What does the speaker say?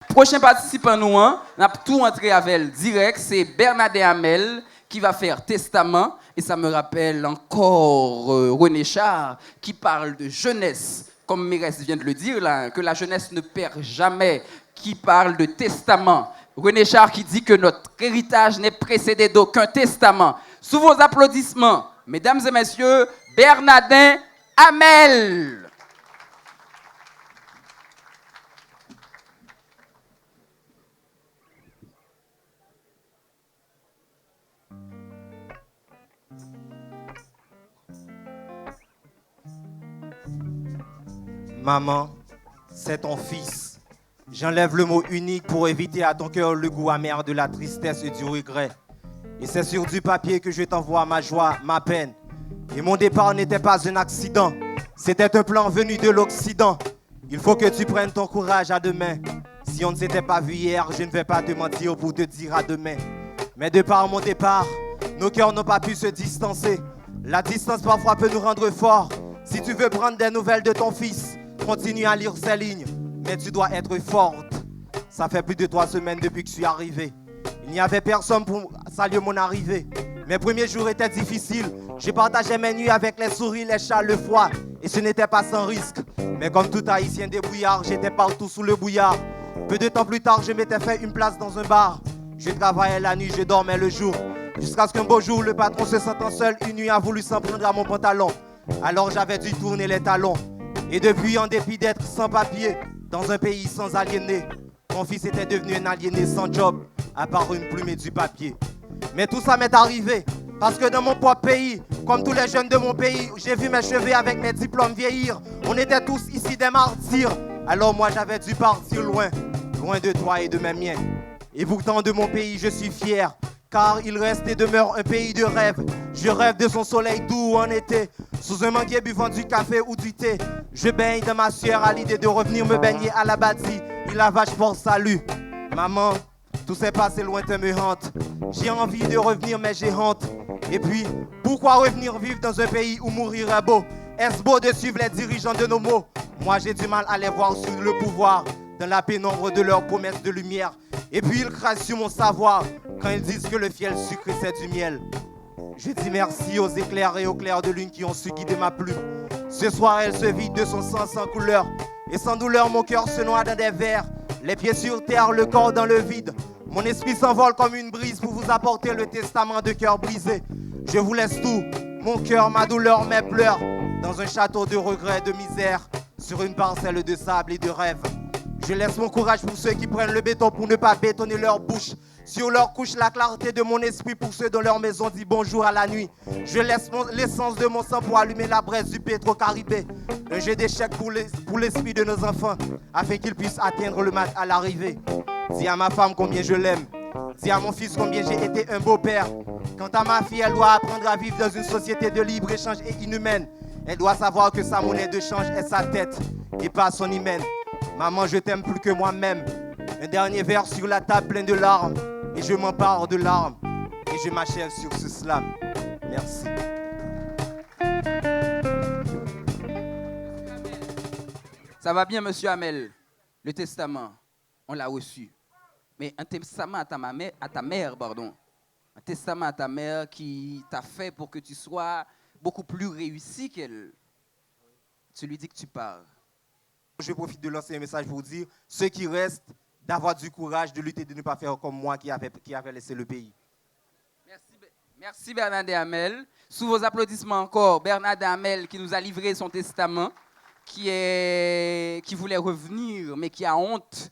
Prochain participant, nous, on a tout entré avec elle direct, c'est Bernadette Hamel qui va faire testament. Et ça me rappelle encore René Char qui parle de jeunesse, comme Mérès vient de le dire, là, que la jeunesse ne perd jamais, qui parle de testament. René Char qui dit que notre héritage n'est précédé d'aucun testament. Sous vos applaudissements, mesdames et messieurs, Bernadette Hamel. Maman, c'est ton fils. J'enlève le mot unique pour éviter à ton cœur le goût amer de la tristesse et du regret. Et c'est sur du papier que je t'envoie ma joie, ma peine. Et mon départ n'était pas un accident, c'était un plan venu de l'Occident. Il faut que tu prennes ton courage à deux mains. Si on ne s'était pas vu hier, je ne vais pas te mentir pour te dire à demain. Mais de par mon départ, nos cœurs n'ont pas pu se distancer. La distance parfois peut nous rendre forts. Si tu veux prendre des nouvelles de ton fils, continue à lire ces lignes, mais tu dois être forte. Ça fait plus de 3 semaines depuis que je suis arrivé. Il n'y avait personne pour saluer mon arrivée. Mes premiers jours étaient difficiles. Je partageais mes nuits avec les souris, les chats, le froid. Et ce n'était pas sans risque. Mais comme tout haïtien débrouillard, j'étais partout sous le brouillard. Peu de temps plus tard, je m'étais fait une place dans un bar. Je travaillais la nuit, je dormais le jour. Jusqu'à ce qu'un beau jour, le patron se sentant seul, une nuit a voulu s'en prendre à mon pantalon. Alors j'avais dû tourner les talons. Et depuis, en dépit d'être sans papier, dans un pays sans aliéné, mon fils était devenu un aliéné sans job, à part une plume et du papier. Mais tout ça m'est arrivé, parce que dans mon propre pays, comme tous les jeunes de mon pays, j'ai vu mes cheveux avec mes diplômes vieillir. On était tous ici des martyrs, alors moi j'avais dû partir loin, loin de toi et de mes miens. Et pourtant de mon pays je suis fier, car il reste et demeure un pays de rêve. Je rêve de son soleil doux en été, sous un manguier buvant du café ou du thé. Je baigne dans ma sueur à l'idée de revenir me baigner à la bâtie. Il la vache pour salut. Maman, tout s'est passé lointain me hante. J'ai envie de revenir mais j'ai honte. Et puis, pourquoi revenir vivre dans un pays où mourir est beau? Est-ce beau de suivre les dirigeants de nos mots? Moi j'ai du mal à les voir sur le pouvoir, dans la pénombre de leurs promesses de lumière. Et puis ils crachent sur mon savoir, quand ils disent que le fiel sucré c'est du miel. Je dis merci aux éclairs et aux clairs de lune qui ont su guider ma plume. Ce soir elle se vide de son sang sans couleur. Et sans douleur mon cœur se noie dans des vers. Les pieds sur terre, le corps dans le vide. Mon esprit s'envole comme une brise pour vous apporter le testament de cœur brisé. Je vous laisse tout, mon cœur, ma douleur, mes pleurs, dans un château de regrets, de misère, sur une parcelle de sable et de rêve. Je laisse mon courage pour ceux qui prennent le béton pour ne pas bétonner leur bouche. Sur leur couche, la clarté de mon esprit pour ceux dont leur maison dit bonjour à la nuit. Je laisse l'essence de mon sang pour allumer la braise du Pétro-Caribé. Un jeu d'échecs pour l'esprit de nos enfants, afin qu'ils puissent atteindre le mat à l'arrivée. Dis à ma femme combien je l'aime. Dis à mon fils combien j'ai été un beau père. Quant à ma fille, elle doit apprendre à vivre dans une société de libre-échange et inhumaine. Elle doit savoir que sa monnaie de change est sa tête et pas son hymen. Maman, je t'aime plus que moi-même. Un dernier verre sur la table plein de larmes. Et je m'empare de larmes. Et je m'achève sur ce slam. Merci. Ça va bien, monsieur Hamel? Le testament, on l'a reçu. Mais un testament à ta mère, pardon. Un testament à ta mère qui t'a fait pour que tu sois beaucoup plus réussi qu'elle. Tu lui dis que tu pars. Je profite de lancer un message pour dire, ceux qui restent, d'avoir du courage, de lutter, de ne pas faire comme moi qui avait laissé le pays. Merci Bernadette Hamel. Sous vos applaudissements encore, Bernadette Hamel qui nous a livré son testament, qui voulait revenir, mais qui a honte